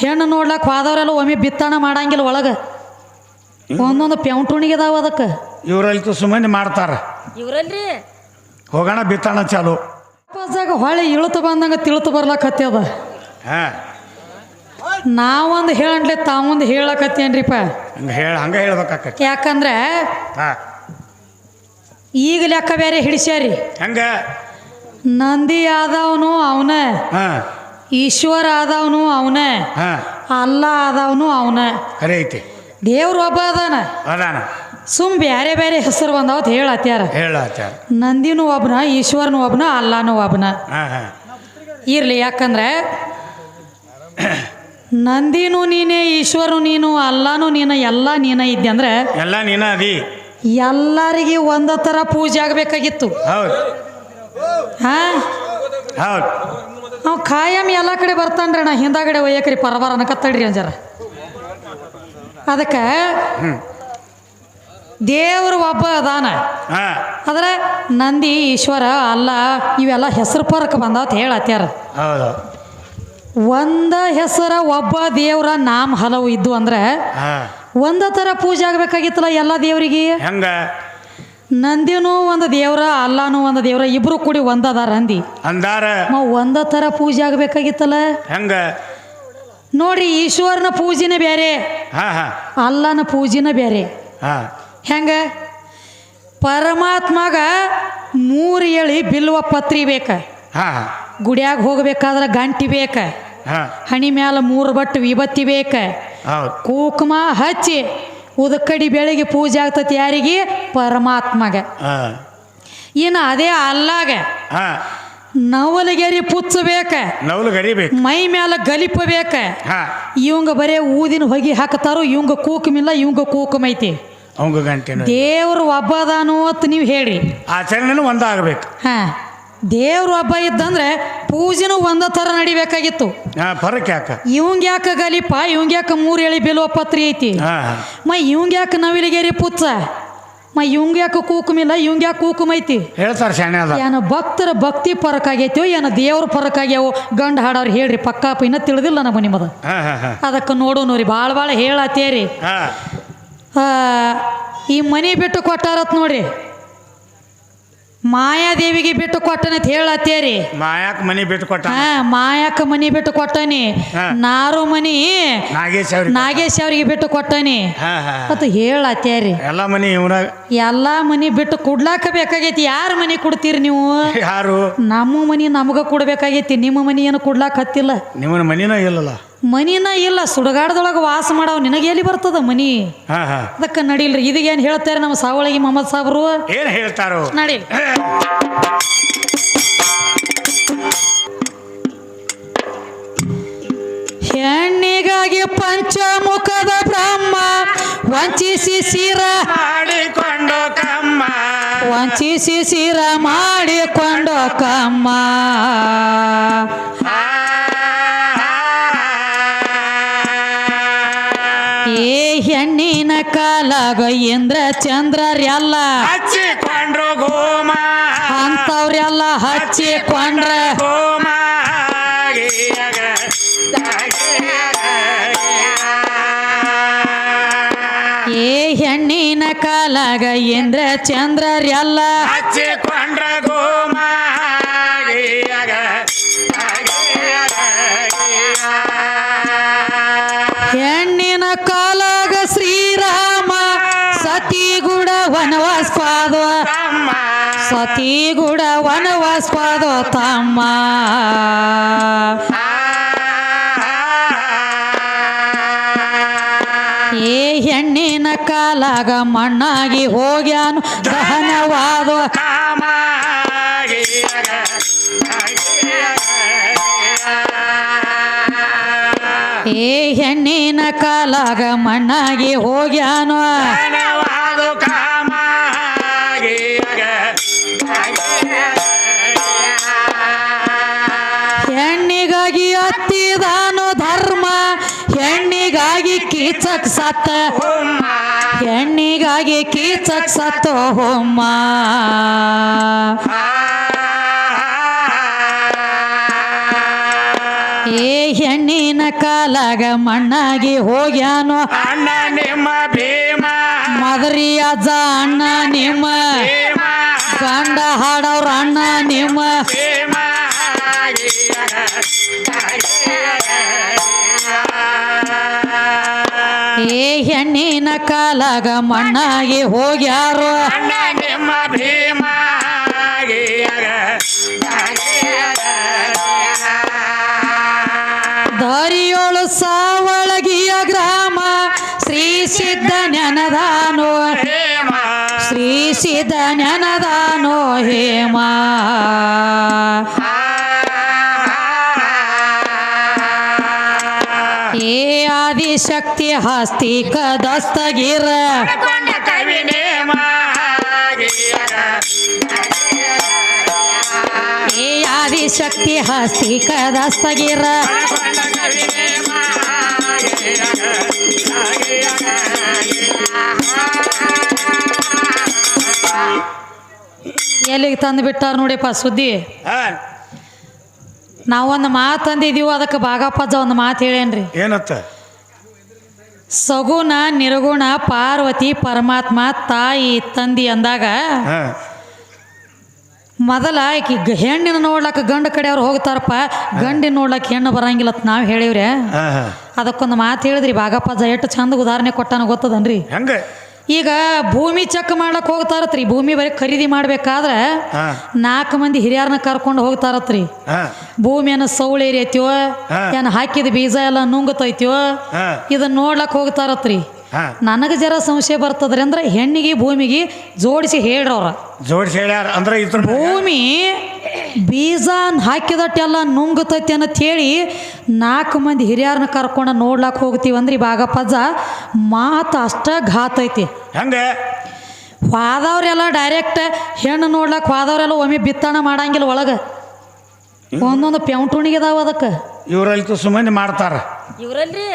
ಹೆಣ್ಣು ನೋಡ್ಲಕ್ಕೆ ಹೋದವರೆಲ್ಲ ಒಮ್ಮೆ ಬಿತ್ತಣ ಮಾಡಂಗಿಲ್ಲ ಒಳಗೆ ಒಂದೊಂದು ಪ್ಯಾಂಟುಣಿಗೆ ಅದಾವ ಅದಕ್ಕೆ ಇವರಲ್ಲಿ ಸುಮ್ಮನೆ ಮಾಡ್ತಾರ ಇವ್ರಲ್ರಿ ಹೋಗೋಣ ಬಿತ್ತಣ ಚಾಲು ಬಸ್ಸಾಗ ಹೊಳೆ ಇಳುತು ಬಂದಂಗೆ ತಿಳುತು ಬರ್ಲಕತ್ಯದ ಹಾಂ ನಾವೊಂದು ಹೇಳಂಡ್ಲೆ ತಾವೊಂದು ಹೇಳಕತ್ತೇನ್ರಿಪ್ಪ ಹಂಗೆ ಹೇಳ್ಬೇಕಾಕತಿ ಯಾಕಂದ್ರೆ ಹಾಂ ಈಗ ಲೆಕ್ಕ ಬೇರೆ ಹಿಡಿಸ್ಯಾರಿ ಹಂಗೆ ನಂದಿ ಆದವನು ಅವನ ಹಾಂ ಈಶ್ವರ ಆದವನು ಅವನ ಹಾಂ ಅಲ್ಲ ಆದವನು ಅವನ ಖರೆ ಐತಿ ದೇವ್ರು ಒಬ್ಬ ಅದಾನ ಅದಾನ ಸುಮ್ ಬೇರೆ ಬೇರೆ ಹೆಸರು ಬಂದಾವತ್ ಹೇಳತ್ಯಾರ ಹೇಳತ್ತಾರ ನಂದಿನೂ ಒಬ್ಬನ ಈಶ್ವರನು ಒಬ್ಬನ ಅಲ್ಲಾನು ಒಬ್ಬನ ಹಾಂ ಹಾಂ ಇರ್ಲಿ ಯಾಕಂದ್ರೆ ನಂದಿನೂ ನೀನೇ ಈಶ್ವರನು ನೀನು ಅಲ್ಲಾನು ನೀನು ಎಲ್ಲ ನೀನ ಇದ್ದೆ ಅಂದ್ರೆ ಎಲ್ಲ ನೀನ ಅದಿ ಎಲ್ಲರಿಗೆ ಒಂದ ಥರ ಪೂಜೆ ಆಗಬೇಕಾಗಿತ್ತು ಹೌದು ಹಾ ಹೌದು ಅವ್ ಖಾಯಂ ಎಲ್ಲ ಕಡೆ ಬರ್ತಾನ್ರಿ ನಾ ಹಿಂದಾಗಡೆ ಒಯ್ಯಕ್ರಿ ಪರಬಾರ ಅನ್ಕತ್ತಡ್ರಿ ಅಂಜಾರ ಅದಕ್ಕೆ ದೇವರು ಒಬ್ಬ ಅದಾನ ಹಾಂ ಆದ್ರೆ ನಂದಿ ಈಶ್ವರ ಅಲ್ಲ ಇವೆಲ್ಲ ಹೆಸರು ಪರಕ್ಕೆ ಬಂದಾವತ್ ಹೇಳತ್ಯಾರ ಹೌದು ಒಂದ ಹೆಸರ ಒಬ್ಬ ದೇವ್ರ ನಾಮ ಹಲವು ಇದ್ದು ಅಂದ್ರೆ ಹಾಂ ಒಂದ ಥರ ಪೂಜೆ ಆಗಬೇಕಾಗಿತ್ತಲ್ಲ ಎಲ್ಲ ದೇವರಿಗೆ ಹೆಂಗ ನಂದಿನೂ ಒಂದು ದೇವ್ರ ಅಲ್ಲಾನು ಒಂದು ದೇವ್ರ ಇಬ್ರು ಕೂಡಿ ಒಂದದಾರ ಅಂದಿ ಅಂದಾರ ಒಂದ ಥರ ಪೂಜೆ ಆಗಬೇಕಾಗಿತ್ತಲ್ಲ ಹೆಂಗ ನೋಡ್ರಿ ಈಶ್ವರನ ಪೂಜೆನೇ ಬೇರೆ ಹಾಂ ಹಾಂ ಅಲ್ಲನ ಪೂಜೆನೇ ಬೇರೆ ಹಾಂ ಹೆಂಗ ಪರಮಾತ್ಮಗ 3 ಎಳಿ ಬಿಲ್ವ ಪತ್ರಿ ಬೇಕ ಹಾಂ ಗುಡಿಯಾಗ ಹೋಗ್ಬೇಕಾದ್ರೆ ಗಂಟಿ ಬೇಕ ಹಾಂ ಹಣಿ ಮ್ಯಾಲ 3 ಬಟ್ಟು ವಿಭತ್ತಿ ಬೇಕ ಹೌದು ಕುಕುಮ ಹಚ್ಚಿ ಉದಕಡಿ ಬೆಳಿಗ್ಗೆ ಪೂಜೆ ಆಗ್ತತಿ ಯಾರಿಗೆ ಪರಮಾತ್ಮಗ ಹಾಂ ಇನ್ನು ಅದೇ ಅಲ್ಲಾಗ ಹಾಂ ನವಲಗೆರಿ ಪುಚ್ಚ ಬೇಕ ನವಲು ಗರಿಬೇಕು ಮೈ ಮ್ಯಾಲ ಗಲಿಪ ಬೇಕ ಹಾಂ ಇವಂಗ ಬರೇ ಊದಿನ ಹೊಗಿ ಹಾಕ್ತಾರೋ ಇವಂಗ ಕೂಕಮಿಲ್ಲ ಇವಂಗ ಕೂಕಮ ಐತಿ ಅವಂಗ ಗಂಟೆನು ದೇವ್ರು ಒಬ್ಬ ಅದಾನು ಅಂತ ನೀವು ಹೇಳ್ರಿ ಆಚರಣೆನೂ ಒಂದಾಗಬೇಕು ಹಾ ದೇವ್ರು ಒಬ್ಬ ಇದ್ದಂದ್ರೆ ಪೂಜೆನೂ ಒಂದ ಥರ ನಡಿಬೇಕಾಗಿತ್ತು ಹಾಂ ಫರಕ್ ಯಾಕ ಇವಂಗ ಯಾಕ ಗಲಿಪ ಇವಂಗ ಯಾಕ 3 ಎಳಿ ಬಿಲ್ವ ಪತ್ರಿ ಐತಿ ಹಾಂ ಹಾಂ ಇವಂಗ ಯಾಕ ನವಿಲಿಗೆರಿ ಪುಚ್ಚ ಇವಂಗ ಯಾಕ ಕೂಕಮಿಲ್ಲ ಇವಂಗ ಯಾಕೆ ಕೂಕುಮ ಐತಿ ಹೇಳ್ತಾರೆ ಶಾಣೆ ಅದ ಏನ ಭಕ್ತರ ಭಕ್ತಿ ಪರಕ್ ಆಗೈತೋ ಏನ ದೇವ್ರ ಪರಕ್ ಆಗ್ಯಾವೋ ಗಂಡ ಹಾಡವ್ರು ಹೇಳ್ರಿ ಪಕ್ಕಾಪ ಇನ್ನ ತಿಳಿದಿಲ್ಲ ನಮ್ಮ ನಿಮ್ಮದ ಹಾಂ ಹಾಂ ಹಾಂ ಅದಕ್ಕೆ ನೋಡೋನು ರೀ ಭಾಳ ಹೇಳತ್ತೇರಿ ಹಾಂ ಈ ಮನೆ ಬಿಟ್ಟು ಕೊಟ್ಟಾರತ್ ನೋಡ್ರಿ ಮಾಯಾದೇವಿಗೆ ಬಿಟ್ಟು ಕೊಟ್ಟನಂತ ಹೇಳತ್ತೇರಿ ಮಾಯಾಕ್ ಮನಿ ಬಿಟ್ಟು ಕೊಟ್ಟ ಮಾಯಕ್ಕ ಮನಿ ಬಿಟ್ಟು ಕೊಟ್ಟನಿ ನಾರು ಮನಿ ನಾಗೇಶ್ ಅವ್ರಿಗೆ ಬಿಟ್ಟು ಕೊಟ್ಟನಿ ಮತ್ತು ಹೇಳತ್ತೇರಿ ಎಲ್ಲ ಮನಿ ಇವ್ರಾಗ ಎಲ್ಲಾ ಮನಿ ಬಿಟ್ಟು ಕುಡ್ಲಾಕ ಬೇಕಾಗೈತಿ ಯಾರ ಮನಿ ಕೊಡ್ತೀರಿ ನೀವು ಯಾರು ನಮ್ಮ ಮನಿ ನಮಗ ಕೊಡ್ಬೇಕಾಗೈತಿ ನಿಮ್ಮ ಮನಿ ಏನು ಕೊಡ್ಲಾಕ ಹತ್ತಿಲ್ಲ ನಿಮ್ಮ ಮನಿನ ಇಲ್ಲಲ್ಲ ಮನಿನ ಇಲ್ಲ ಸುಡಗಾಡದೊಳಗೆ ವಾಸ ಮಾಡವ್ ನಿನಗೆ ಎಲ್ಲಿ ಬರ್ತದ ಮನಿ ಅದಕ್ಕೆ ನಡಿಲ್ರಿ ಇದೀಗೇನು ಹೇಳ್ತಾರೆ ನಮ್ಮ ಸಾವಳಗಿ ಮೊಹಮ್ಮದ್ ಸಾಬ್ರು ಏನ್ ಹೇಳ್ತಾರೋ ನಡಿಲ್ ಹೆಣ್ಣಿಗಾಗಿ ಪಂಚಮುಖದ ಬ್ರಹ್ಮ ವಂಚಿಸಿ ಶಿರ ಮಾಡಿಕೊಂಡು ಕಮ್ಮ ವಂಚಿಸಿ ಶಿರ ಮಾಡಿಕೊಂಡು ಕಮ್ಮ ಏ ಹೆಣ್ಣಿನ ಕಾಲಾಗ ಇಂದ್ರ ಚಂದ್ರರೆಲ್ಲ ಹಚ್ಚಿಕೊಂಡ್ರು ಗೋಮ ಅಂತವ್ರೆಲ್ಲ ಹಚ್ಚಿಕೊಂಡ್ರ ಗೋಮ ಏ ಹೆಣ್ಣಿನ ಕಾಲಾಗ ಇಂದ್ರ ಚಂದ್ರರೆಲ್ಲ ಹಚ್ಚಿಕೊಂಡ್ರ ಗೋಮ ಹೆಣ್ಣಿನ ಕಾಲಾಗ ಶ್ರೀರಾಮ ಸತಿಗುಡ ವನವಾಸ ಪಾದೋ ಸತಿಗುಡ ವನವಾಸ ಪಾದೋ ತಮ್ಮ ಏ ಹೆಣ್ಣಿನ ಕಾಲಾಗ ಮಣ್ಣಾಗಿ ಹೋಗ್ಯಾನು ದಹನವಾದೋ ಏ ಹೆಣ್ಣಿನ ಕಾಲಾಗ ಮಣ್ಣಾಗಿ ಹೋಗ್ಯಾನು ಹೆಣ್ಣಿಗಾಗಿ ಹತ್ತಿದಾನು ಧರ್ಮ ಹೆಣ್ಣಿಗಾಗಿ ಕೀಚಕ್ ಸತ್ತ ಹೆಣ್ಣಿಗಾಗಿ ಕೀಚಕ್ ಸತ್ತು ಹೋಮ್ಮ ಏ ಏ ಹೆಣ್ಣಿನ ಕಾಲಾಗ ಮಣ್ಣಾಗಿ ಹೋಗ್ಯಾನೋ ಅಣ್ಣ ನಿಮ್ಮ ಭೀಮ ಮದರಿ ಅಜ್ಜ ಅಣ್ಣ ನಿಮ್ಮ ಭೀಮ ಗಂಡ ಹಾಡವ್ರ ಅಣ್ಣ ನಿಮ್ಮ ಭೀಮ ಏ ಹೆಣ್ಣಿನ ಕಾಲಾಗ ಮಣ್ಣಾಗಿ ಹೋಗ್ಯಾರೋ ಅಣ್ಣ ನಿಮ್ಮ ಭೀಮ ದಾರಿಯೋಳು ಸಾವಳಗಿಯ ಗ್ರಾಮ ಶ್ರೀ ಸಿದ್ಧ ನೆನದಾನೋ ಭೀಮ ಶ್ರೀ ಸಿದ್ಧ ನೆನದಾನೋ ಹೇಮ ಏ ಆದಿಶಕ್ತಿ ಹಸ್ತಿಕ ದಸ್ತಗಿರ ಕವಿ ನೇಮ ಏ ಆದಿಶಕ್ತಿ ಹಸ್ತಿಕ ದಸ್ತಗಿರ ಕವಿ ನೇಮ ಎಲ್ಲಿಗೆ ತಂದು ಬಿಟ್ಟಾರ ನೋಡಿಪ್ಪ ಸುದ್ದಿ ನಾವೊಂದು ಮಾತು ಅಂದಿದ್ದೀವಿ ಅದಕ್ಕೆ ಬಾಗಪ್ಪಜ್ಜ ಒಂದು ಮಾತು ಹೇಳೇನ್ರಿ ಏನತ್ತ ಸಗುಣ ನಿರ್ಗುಣ ಪಾರ್ವತಿ ಪರಮಾತ್ಮ ತಾಯಿ ತಂದಿ ಅಂದಾಗ ಮೊದಲ ಆಕಿ ಹೆಣ್ಣಿನ ನೋಡ್ಲಕ್ಕ ಗಂಡ ಕಡೆಯವ್ರು ಹೋಗ್ತಾರಪ್ಪ ಗಂಡಿನ ನೋಡ್ಲಕ್ಕ ಹೆಣ್ಣು ಬರಂಗಿಲ್ಲ ಅಂತ ನಾವು ಹೇಳಿವ್ರೆ ಅದಕ್ಕೊಂದು ಮಾತು ಹೇಳಿದ್ರಿ ಬಾಗಪ್ಪಜ್ಜ ಎಷ್ಟು ಚಂದ ಉದಾಹರಣೆ ಕೊಟ್ಟಾನ ಗೊತ್ತದನ್ರಿ ಹೆಂಗ ಈಗ ಭೂಮಿ ಚೆಕ್ ಮಾಡ್ಲಕ್ ಹೋಗ್ತಾರತ್ರಿ ಭೂಮಿ ಬರೀ ಖರೀದಿ ಮಾಡ್ಬೇಕಾದ್ರೆ 4 ಮಂದಿ ಹಿರಿಯರನ್ನ ಕರ್ಕೊಂಡು ಹೋಗ್ತಾರತ್ರಿ ಭೂಮಿಯನ್ನು ಸೌಳೇರಿಯತ್ಯೋ ಏನ್ ಹಾಕಿದ ಬೀಜ ಎಲ್ಲ ನುಂಗತೈತ್ಯೋ ಇದನ್ನ ನೋಡ್ಲಕ್ ಹೋಗ್ತಾರತ್ರಿ ನನಗೆ ಜರ ಸಂಶಯ ಬರ್ತದ್ರಿ ಅಂದ್ರೆ ಹೆಣ್ಣಿಗೆ ಭೂಮಿಗೆ ಜೋಡಿಸಿ ಹೇಳ್ರವ್ರ ಜೋಡಿಸಿ ಹೇಳ್ಯಾರ ಅಂದ್ರೆ ಇದ್ರ ಭೂಮಿ ಬೀಜ ಹಾಕಿದಟ್ಟೆಲ್ಲ ನುಂಗತೈತಿ ಅಂತ ಹೇಳಿ 4 ಮಂದಿ ಹಿರಿಯರನ್ನ ಕರ್ಕೊಂಡು ನೋಡ್ಲಾಕ್ ಹೋಗ್ತೀವಿ ಅಂದ್ರೆ ಈ ಬಾಗಪ್ಪಜ್ಜ ಮಾತು ಅಷ್ಟ ಘಾತ ಐತಿ ಹೆಂಗ ಹೋದವ್ರೆಲ್ಲ ಡೈರೆಕ್ಟ್ ಹೆಣ್ಣು ನೋಡ್ಲಾಕ್ ಹೋದವ್ರೆಲ್ಲ ಒಮ್ಮೆ ಬಿತ್ತಣ ಮಾಡಂಗಿಲ್ಲ ಒಳಗೆ ಒಂದೊಂದು ಪೆಂಟುಣಿಗಿದಾವ ಅದಕ್ಕೆ ಇವ್ರಲ್ಲಿ ಸುಮ್ಮನೆ ಮಾಡ್ತಾರ ಇವ್ರಲ್ರಿ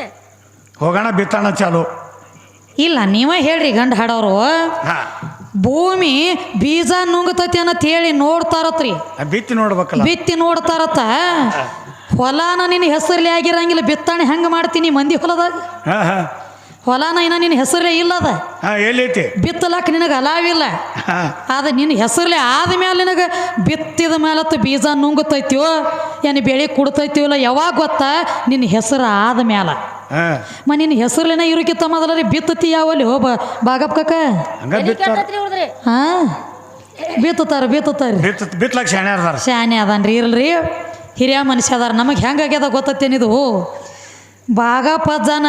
ಹೋಗೋಣ ಬಿತ್ತಣ ಚಾಲು ಇಲ್ಲ ನೀವೇ ಹೇಳ್ರಿ ಗಂಡ ಹಾಡೋರು ಭೂಮಿ ಬೀಜ ನುಂಗತೈತಿ ಅನ್ನತ್ ಹೇಳಿ ನೋಡ್ತಾರತ್ರಿ ಬಿತ್ತಿ ನೋಡ್ಬೇಕಲ್ಲ ಬಿತ್ತಿ ನೋಡ್ತಾರತ್ತ ಹೊಲಾನ ನಿನ್ನ ಹೆಸರ್ಲಿ ಆಗಿರಂಗಿಲ್ಲ ಬಿತ್ತಣೆ ಹೆಂಗೆ ಮಾಡ್ತೀನಿ ಮಂದಿ ಹೊಲದಾಗ ಹೊಲಾನ ಇನ್ನ ನಿನ್ನ ಹೆಸರೇ ಇಲ್ಲದ ಎಲ್ಲೈತಿ ಬಿತ್ತಲಾಕ ನಿನಗೆ ಅಲಾವಿಲ್ಲ ಅದ ನಿನ್ನ ಹೆಸರ್ಲೆ ಆದ್ಮೇಲೆ ನಿನಗೆ ಬಿತ್ತಿದ ಮೇಲತ್ತು ಬೀಜ ನುಂಗತೈತ್ಯೋ ಏನು ಬೆಳೆ ಕುಡ್ತೈತಿವಲ್ಲ ಯಾವಾಗ ಗೊತ್ತಾ ನಿನ್ನ ಹೆಸರು ಆದ್ಮೇಲ ನಿನ್ನ ಹೆಸರ್ಲೇನ ಇರೋಕ್ಕಿಂತ ಮೊದಲ ಬಿತ್ತತಿ ಯಾವಲ್ಲಿ ಹೋಗ ಬಾಗಪ್ಪ ಕಕ್ಕ ಹಾ ಬಿತ್ತತಾರ ಬಿತ್ತಲಾಕ ಶಾನೆ ಅದನ್ರಿ ಇರಲ್ರಿ ಹಿರಿಯ ಮನುಷ್ಯ ಅದಾರ ನಮಗೆ ಹೆಂಗಾಗ್ಯದ ಗೊತ್ತತ್ತೇನಿದು ಬಾಗಪ್ಪಜ್ಜನ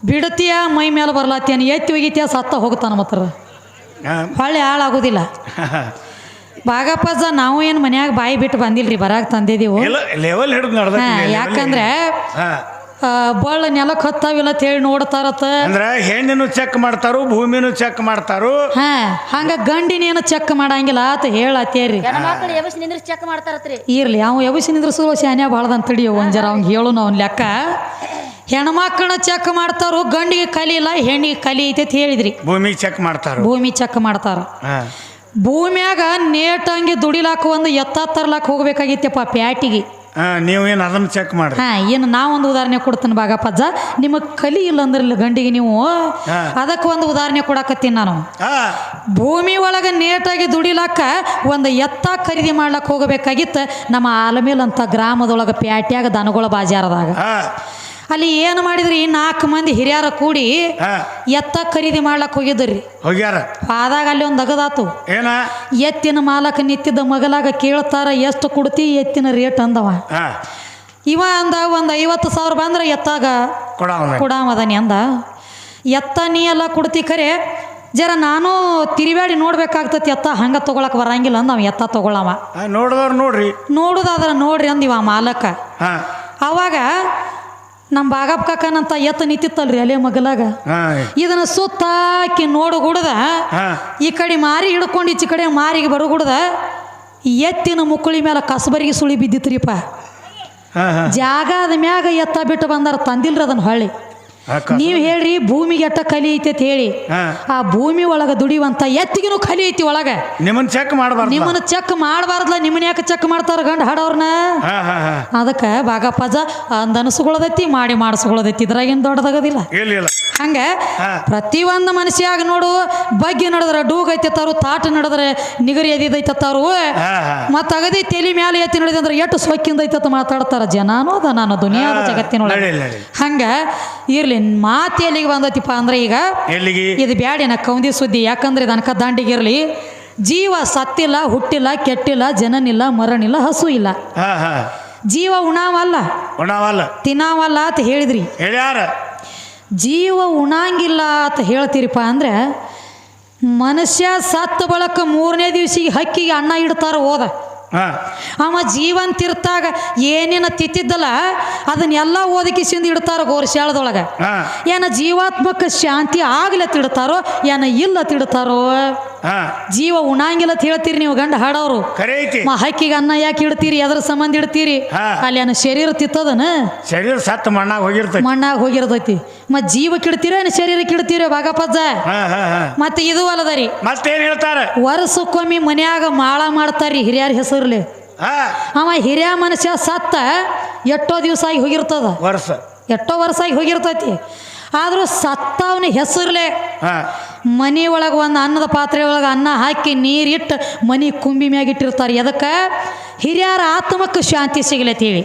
ಬಿಡತಿಯ ಮೈ ಮೇಲೆ ಬರ್ಲಾತ್ಯಾನ ಎತ್ತಿ ಒಗಿತ್ಯ ಸತ್ತ ಹೋಗ್ತಾನ ಮಾತ್ರ ಹೊಳ್ಳಿ ಹಾಳಾಗೋದಿಲ್ಲ ಬಾಗಪ್ಪಜ್ಜ ನಾವು ಏನು ಮನ್ಯಾಗ ಬಾಯಿ ಬಿಟ್ಟು ಬಂದಿಲ್ರಿ ಬರಾಗ ತಂದಿದ್ದೀವಿ ಲೆವೆಲ್ ಹಿಡಿದು ಯಾಕಂದ್ರೆ ಬಳ್ಳ ನೆಲಕ್ಕೆ ಹತ್ತಾವಿಲ್ಲ ಅಂತ ಹೇಳಿ ನೋಡ್ತಾರತ್ತ ಅಂದ್ರ ಹೆಣ್ಣಿನೂ ಚೆಕ್ ಮಾಡ್ತಾರು ಭೂಮಿನೂ ಚೆಕ್ ಮಾಡ್ತಾರು ಹಂಗ ಗಂಡಿನೇನು ಚೆಕ್ ಮಾಡಂಗಿಲ್ಲ ಆತ ಹೇಳತ್ತೇರಿ ಇರ್ಲಿ ಅವ್ ಎಬಸಿ ನಿಂದ್ರಿಸುವ ಶಾನ್ಯ ಭಾಳದಂತ ತಡಿಯೋ ಒಂದ್ ಜರ ಅವ್ನಿಗೆ ಹೇಳು ಅವ್ನ ಲೆಕ್ಕ ಹೆಣ್ಮಕ್ಳನ್ನ ಚೆಕ್ ಮಾಡ್ತಾರು ಗಂಡಿಗೆ ಕಲಿ ಇಲ್ಲ ಹೆಣ್ಣಿಗೆ ಕಲಿ ಐತೆ ಅಂತ ಹೇಳಿದ್ರಿ ಭೂಮಿ ಚೆಕ್ ಮಾಡ್ತಾರ ಭೂಮಿ ಚೆಕ್ ಮಾಡ್ತಾರ ಭೂಮಿಯಾಗ ನೇಟಂಗಿ ದುಡಿಲಾಕ ಒಂದು ಎತ್ತ ತರ್ಲಾಕ್ ಹೋಗ್ಬೇಕಾಗಿತ್ತಪ್ಪ ಪ್ಯಾಟಿಗೆ ನೀವೇನು ಅದನ್ನ ಚೆಕ್ ಮಾಡ್ರಿ ಏನು ನಾವೊಂದು ಉದಾಹರಣೆ ಕೊಡ್ತೀನಿ ಬಾಗಪ್ಪಜ್ಜ ನಿಮಗೆ ಕಲಿ ಇಲ್ಲ ಅಂದ್ರೆ ಗಂಡಿಗೆ ನೀವು ಅದಕ್ಕೆ ಒಂದು ಉದಾಹರಣೆ ಕೊಡಕತ್ತೀನಿ ನಾನು ಭೂಮಿ ಒಳಗೆ ನೇಟಾಗಿ ದುಡಿಲಾಕ ಒಂದು ಎತ್ತ ಖರೀದಿ ಮಾಡ್ಲಕ್ಕೆ ಹೋಗಬೇಕಾಗಿತ್ತು ನಮ್ಮ ಆಲಮೇಲ್ ಅಂತ ಗ್ರಾಮದೊಳಗೆ ಪ್ಯಾಟ್ಯಾಗ ದನಗಳ ಬಾಜಾರದಾಗ ಅಲ್ಲಿ ಏನು ಮಾಡಿದ್ರಿ 4 ಮಂದಿ ಹಿರಿಯರ ಕೂಡಿ ಎತ್ತ ಖರೀದಿ ಮಾಡ್ಲಕ್ ಹೋಗಿದ್ರಿ ಹೋಗ್ಯಾರ ಆದಾಗ ಅಲ್ಲಿ ಒಂದು ಅಗದಾತು ಏನ ಎತ್ತಿನ ಮಾಲಕ ನಿಂತಿದ್ದ ಮಗಲಾಗ ಕೇಳ್ತಾರ ಎಷ್ಟು ಕೊಡ್ತಿ ಎತ್ತಿನ ರೇಟ್ ಅಂದವ ಇವ ಅಂದ ಒಂದು 50,000 ಬಂದ್ರೆ ಎತ್ತಾಗ ಕೊಡಾಮದನಿ ಅಂದ ಎತ್ತ ನೀ ಎಲ್ಲ ಕೊಡ್ತಿ ಖರೆ ಜರ ನಾನು ತಿರುವಾಡಿ ನೋಡ್ಬೇಕಾಗ್ತತಿ ಎತ್ತ ಹಂಗ ತಗೊಳಕ್ ಬರಂಗಿಲ್ಲ ಅಂದ ಅವ ಎತ್ತ ತಗೊಳವ ನೋಡುದಾದ್ರ ನೋಡ್ರಿ ಅಂದಿವ ಮಾಲಕ ಅವಾಗ ನಮ್ಮ ಬಾಗಪ್ಪ ಕಾಕನಂತ ಎತ್ತ ನಿಂತಿತ್ತಲ್ರಿ ಅಲ್ಲೇ ಮಗಲಾಗ ಇದನ್ನ ಸುತ್ತಾಕಿ ನೋಡುಗುಡ್ದ ಈ ಕಡೆ ಮಾರಿ ಹಿಡ್ಕೊಂಡು ಈಚೆ ಕಡೆ ಮಾರಿಗೆ ಬರುಗುಡ್ದ ಎತ್ತಿನ ಮುಕ್ಕುಳಿ ಮೇಲೆ ಕಸಬರಿಗೆ ಸುಳಿ ಬಿದ್ದಿತ್ರಿಪ್ಪ ಜಾಗ ಅದ ಮ್ಯಾಗ ಎತ್ತ ಬಿಟ್ಟು ಬಂದಾರ ತಂದಿಲ್ರಿ ಅದನ್ನ ಹೊಳ್ಳಿ ನೀವ್ ಹೇಳ್ರಿ ಭೂಮಿಗೆ ಎಟ್ಟ ಕಲಿ ಐತಿ ಅಂತ ಹೇಳಿ ಆ ಭೂಮಿ ಒಳಗ ದುಡಿಯುವಂತ ಎತ್ತಿಗಿನೂ ಕಲಿ ಐತಿ ಒಳಗ. ನಿಮ್ಮನ್ನ ಚೆಕ್ ಮಾಡಬಾರ್ದು. ನಿಮ್ಮನ್ನ ಚೆಕ್ ಮಾಡಬಾರ್ದಲ್ಲ. ನಿಮ್ಮನ್ನ ಯಾಕೆ ಚೆಕ್ ಮಾಡ್ತಾರ ಗಂಡ ಹಾಡೋರ್ನ? ಅದಕ್ಕ ಬಾಗಪ್ಪಜ ಅಂದನಸ್ಕೊಳ್ಳೋದೈತಿ ಮಾಡಿ ಮಾಡಿಸ್ಕೊಳ್ಳೋದೈತಿ. ಇದ್ರಾಗೇನ್ ದೊಡ್ಡದಾಗೋದಿಲ್ಲ. ಹಂಗ ಪ್ರತಿಯೊಂದು ಮನುಷ್ಯಾಗ ನೋಡು ಬಗ್ಗೆ ನಡೆದ್ರೆ ಡೂಗ್ ಐತತ್ತಾರು, ತಾಟ ನಡೆದ್ರೆ ನಿಗರಿ ಎದಿದೈತತ್ತಾರು, ಮತ್ತ ಅಗದಿ ತೆಲಿ ಮ್ಯಾಲೆ ಎತ್ತಿ ನಡೆದ ಅಂದ್ರೆ ಎಷ್ಟು ಸೊಕ್ಕಿಂದ ಐತತ್ತ ಮಾತಾಡ್ತಾರ ಜನಾನು ಅದ ನಾನು ದುನಿಯಾದ ಜಗತ್ತಿನೊಳಗೆ. ಹಂಗ ಇರ್ಲಿ ಮಾತು ಎಲ್ಲಿಗೆ ಬಂದೈತಿಪ್ಪ ಅಂದ್ರೆ ಈಗ ಇದು ಬ್ಯಾಡಿನ ಕೌಂದಿ ಸುದ್ದಿ. ಯಾಕಂದ್ರೆ ಇದು ಅನ್ಕ ದಾಂಡಿಗಿರ್ಲಿ. ಜೀವ ಸತ್ತಿಲ್ಲ, ಹುಟ್ಟಿಲ್ಲ, ಕೆಟ್ಟಿಲ್ಲ, ಜನನಿಲ್ಲ, ಮರಣಿಲ್ಲ, ಹಸು ಇಲ್ಲ. ಜೀವ ಉಣಾವಲ್ಲ, ತಿನ್ನಾವಲ್ಲ ಅಂತ ಹೇಳಿದ್ರಿ. ಜೀವ ಉಣಾಂಗಿಲ್ಲ ಅಂತ ಹೇಳ್ತೀರಿಪ್ಪ ಅಂದ್ರೆ ಮನುಷ್ಯ ಸತ್ತ ಬಳಕ 3ನೇ ದಿವ್ಸಿಗೆ ಹಕ್ಕಿಗೆ ಅನ್ನ ಇಡ್ತಾರ ಹೋದ. ಅವ ಜೀವಂತಿರ್ತಾಗ ಏನೇನ ತಿತ್ತಿದ್ದಲ್ಲ ಅದನ್ನೆಲ್ಲ ಓದಕಿಸಿಂದ ಇಡ್ತಾರ ಗೋರ್ಶಾಳದೊಳಗ. ಏನ ಜೀವಾತ್ಮಕ ಶಾಂತಿ ಆಗ್ಲತ್ ಇಡ್ತಾರೋ ಏನ ಇಲ್ಲ ತಿಡ್ತಾರೋ. ಜೀವ ಉಣಾಂಗಿಲ್ಲ ಅಂತ ಹೇಳ್ತೀರಿ ನೀವು ಗಂಡ ಹಾಡೋರು. ಹಕ್ಕಿಗೆ ಅನ್ನ ಯಾಕೆ ಇಡ್ತೀರಿ? ಅದ್ರ ಸಂಬಂಧ ಇಡ್ತೀರಿ. ಅಲ್ಲಿ ಏನ ಶರೀರ ತಿತ್ತದನ? ಶರೀರ ಸತ್ತ ಮಣ್ಣಾಗ ಹೋಗಿರ್ತೈತಿ. ಮತ್ ಜೀವಕ್ಕೆ ಇಡ್ತೀರ ಏನ ಶರೀರಕ್ಕೆ ಇಡ್ತೀರ ಬಾಗಪ್ಪಜ್ಜ? ಮತ್ತೆ ಇದು ಅಲ್ಲದರಿ. ಮತ್ತೇನ್ ಹೇಳ್ತಾರ? ವರ್ಷಕ್ಕೊಮ್ಮೆ ಮನ್ಯಾಗ ಮಾಳ ಮಾಡ್ತಾರ್ರಿ ಹಿರಿಯರ ಹೆಸರ್ಲಿ. ಅವ ಹಿರಿಯ ಮನುಷ್ಯ ಸತ್ತ ಎಷ್ಟೋ ದಿವಸ ಆಗಿ ಹೋಗಿರ್ತದ, ಎಷ್ಟೋ ವರ್ಷ ಆಗಿ ಹೋಗಿರ್ತೈತಿ. ಆದ್ರೂ ಸತ್ತವನ ಹೆಸರ್ಲೆ ಮನಿ ಒಳಗೆ ಒಂದು ಅನ್ನದ ಪಾತ್ರೆ ಒಳಗೆ ಅನ್ನ ಹಾಕಿ ನೀರಿಟ್ಟು ಮನಿ ಕುಂಬಿ ಮ್ಯಾಗ ಇಟ್ಟಿರ್ತಾರೆ. ಎದಕ್ಕೆ? ಹಿರಿಯರ ಆತ್ಮಕ್ಕೆ ಶಾಂತಿ ಸಿಗ್ಲತ್ತೀವಿ.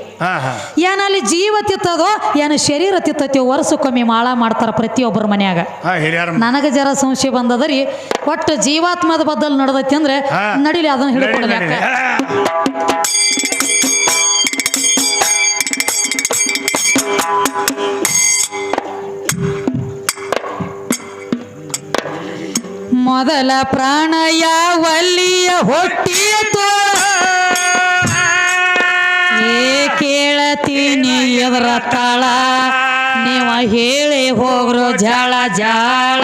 ಏನಲ್ಲಿ ಜೀವ ತಿತ್ತದೋ ಏನು ಶರೀರ ತಿತ್ತೈತಿ ವರ್ಷಕ್ಕೊಮ್ಮೆ ಮಾಳ ಮಾಡ್ತಾರ ಪ್ರತಿಯೊಬ್ಬರ ಮನ್ಯಾಗ. ನನಗೆ ಜರ ಸಂಶಯ ಬಂದದ್ರಿ. ಒಟ್ಟು ಜೀವಾತ್ಮದ ಬದಲು ನಡೆದೈತಿ ಅಂದ್ರೆ ನಡಿಲಿ ಅದನ್ನ ಹಿಡ್ಕೊಳ್ಳಿ. ಮೊದಲ ಪ್ರಾಣ ಯಾವಲ್ಲಿಯ ಹೊಟ್ಟಿಯತೋ ಕೇಳತೀನಿ ಎದರ ತಾಳ, ನೀವ ಹೇಳಿ ಹೋಗ್ರೋ ಜಾಳ ಜಾಳ.